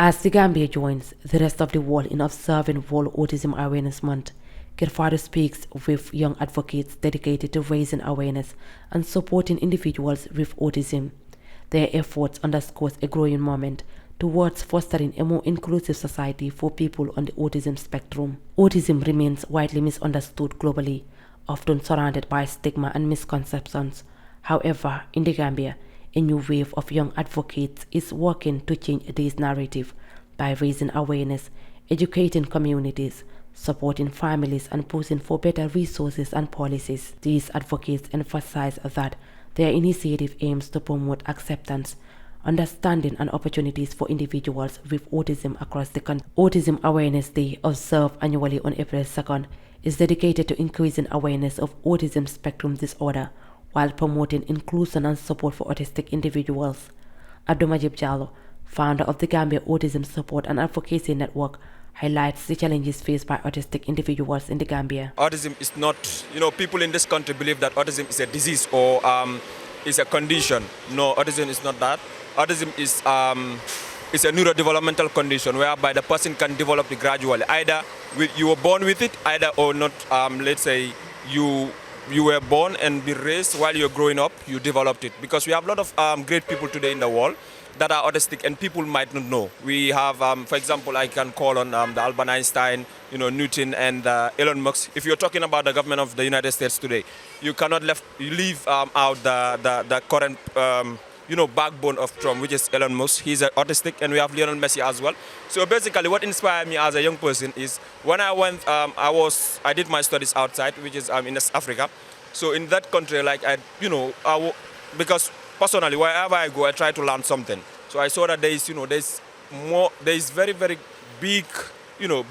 As the Gambia joins the rest of the world in observing World Autism Awareness Month, Kirfado speaks with young advocates dedicated to raising awareness and supporting individuals with autism. Their efforts underscores a growing movement towards fostering a more inclusive society for people on the autism spectrum. Autism remains widely misunderstood globally, often surrounded by stigma and misconceptions. However, in the Gambia, a new wave of young advocates is working to change this narrative by raising awareness, educating communities, supporting families, and pushing for better resources and policies. These advocates emphasize that their initiative aims to promote acceptance, understanding, and opportunities for individuals with autism across the country. Autism Awareness Day, observed annually on April 2nd, is dedicated to increasing awareness of autism spectrum disorder while promoting inclusion and support for autistic individuals. Abdumajib Jallo, founder of the Gambia Autism Support and Advocacy Network, highlights the challenges faced by autistic individuals in the Gambia. Autism is not, people in this country believe that autism is a disease or is a condition. No, autism is not that. Autism is a neurodevelopmental condition whereby the person can develop it gradually. Either you were born with it, either or not. Let's say you were born and be raised while you're growing up, you developed it. Because we have a lot of great people today in the world that are autistic and people might not know. We have, for example, I can call on the Albert Einstein, Newton and Elon Musk. If you're talking about the government of the United States today, you cannot leave out the current backbone of Trump, which is Elon Musk. He's autistic, and we have Lionel Messi as well. So basically, what inspired me as a young person is when I went, I did my studies outside, which is in Africa. So in that country, because personally, wherever I go, I try to learn something. So I saw that there is very, very big,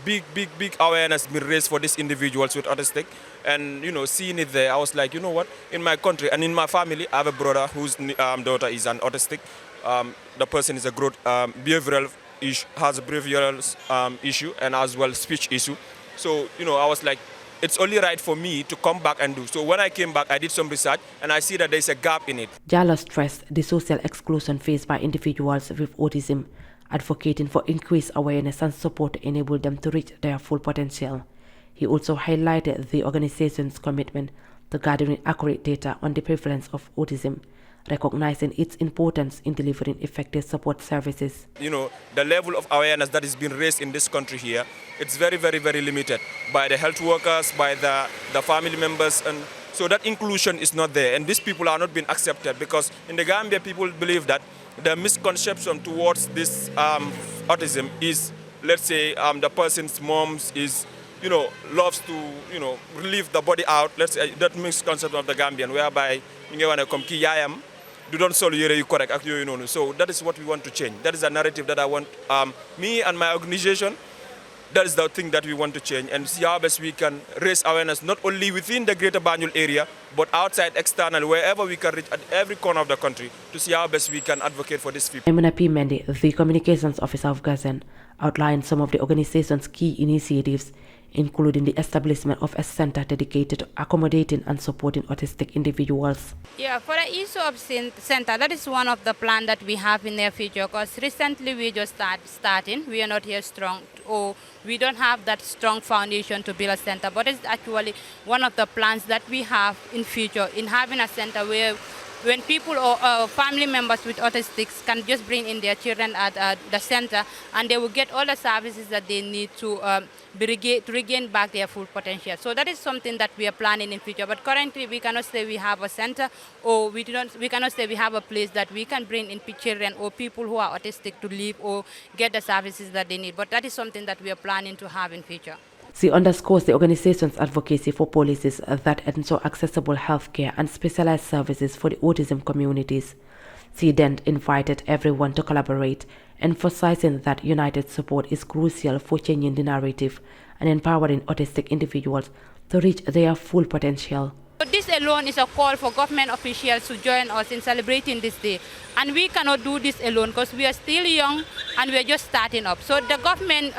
big awareness being raised for these individuals with autistic. And, seeing it there, I was like, you know what, in my country and in my family, I have a brother whose daughter is an autistic. The person is a behavioral issue, has a behavioral issue and as well speech issue. So, I was like, it's only right for me to come back and do. So when I came back, I did some research and I see that there's a gap in it. Jallo stressed the social exclusion faced by individuals with autism, advocating for increased awareness and support to enable them to reach their full potential. He also highlighted the organization's commitment to gathering accurate data on the prevalence of autism, recognizing its importance in delivering effective support services. The level of awareness that is being raised in this country here, it's very, very, very limited by the health workers, by the family members, and so that inclusion is not there. And these people are not being accepted because in the Gambia, people believe that the misconception towards this autism is, let's say, the person's mom's is, loves to, relieve the body out. Let's say that misconception of the Gambian, whereby you want to come ki yayam, do not solve you correct. So that is what we want to change. That is a narrative that I want me and my organization. That is the thing that we want to change and see how best we can raise awareness not only within the Greater Banjul area, but outside, external, wherever we can reach at every corner of the country to see how best we can advocate for these people. Emina P. Mendy, the communications officer of Gazen, outlined some of the organization's key initiatives, including the establishment of a center dedicated to accommodating and supporting autistic individuals. Yeah, for the issue of center, that is one of the plans that we have in the future, because recently we just starting. We are not here strong, or we don't have that strong foundation to build a center, but it's actually one of the plans that we have in future, in having a center where when people or family members with autistics can just bring in their children at the center, and they will get all the services that they need to regain back their full potential. So that is something that we are planning in future. But currently, we cannot say we have a center, or we cannot say we have a place that we can bring in children or people who are autistic to live or get the services that they need. But that is something that we are planning to have in future. She underscores the organization's advocacy for policies that ensure accessible healthcare and specialized services for the autism communities. She then invited everyone to collaborate, emphasizing that united support is crucial for changing the narrative and empowering autistic individuals to reach their full potential. So this alone is a call for government officials to join us in celebrating this day. And we cannot do this alone because we are still young and we are just starting up. So the government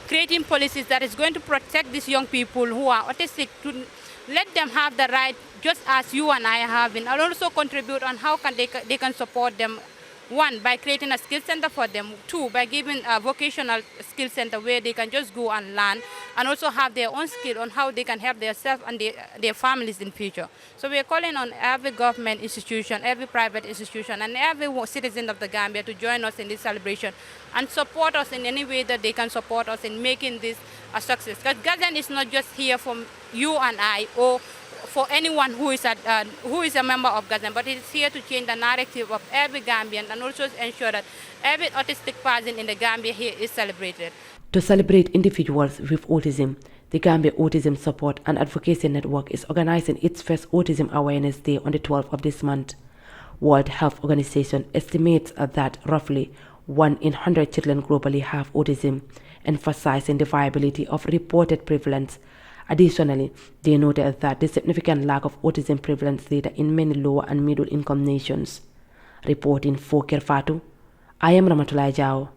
creating policies that is going to protect these young people who are autistic, to let them have the right, just as you and I have, and also contribute on how they can support them One, by creating a skill center for them. Two, by giving a vocational skill center where they can just go and learn and also have their own skill on how they can help themselves and their families in future. So we are calling on every government institution, every private institution, and every citizen of the Gambia to join us in this celebration and support us in any way that they can support us in making this a success. Because Gazen is not just here for you and I or for anyone who is a member of Gazen, but it is here to change the narrative of every Gambian and also ensure that every autistic person in the Gambia here is celebrated. To celebrate individuals with autism, the Gambia Autism Support and Advocacy Network is organizing its first Autism Awareness Day on the 12th of this month. World Health Organization estimates that roughly 1 in 100 children globally have autism, emphasizing the viability of reported prevalence. Additionally, they noted that the significant lack of autism prevalence data in many lower and middle income nations. Reporting for Kerfatu, I am Ramatulai Jao.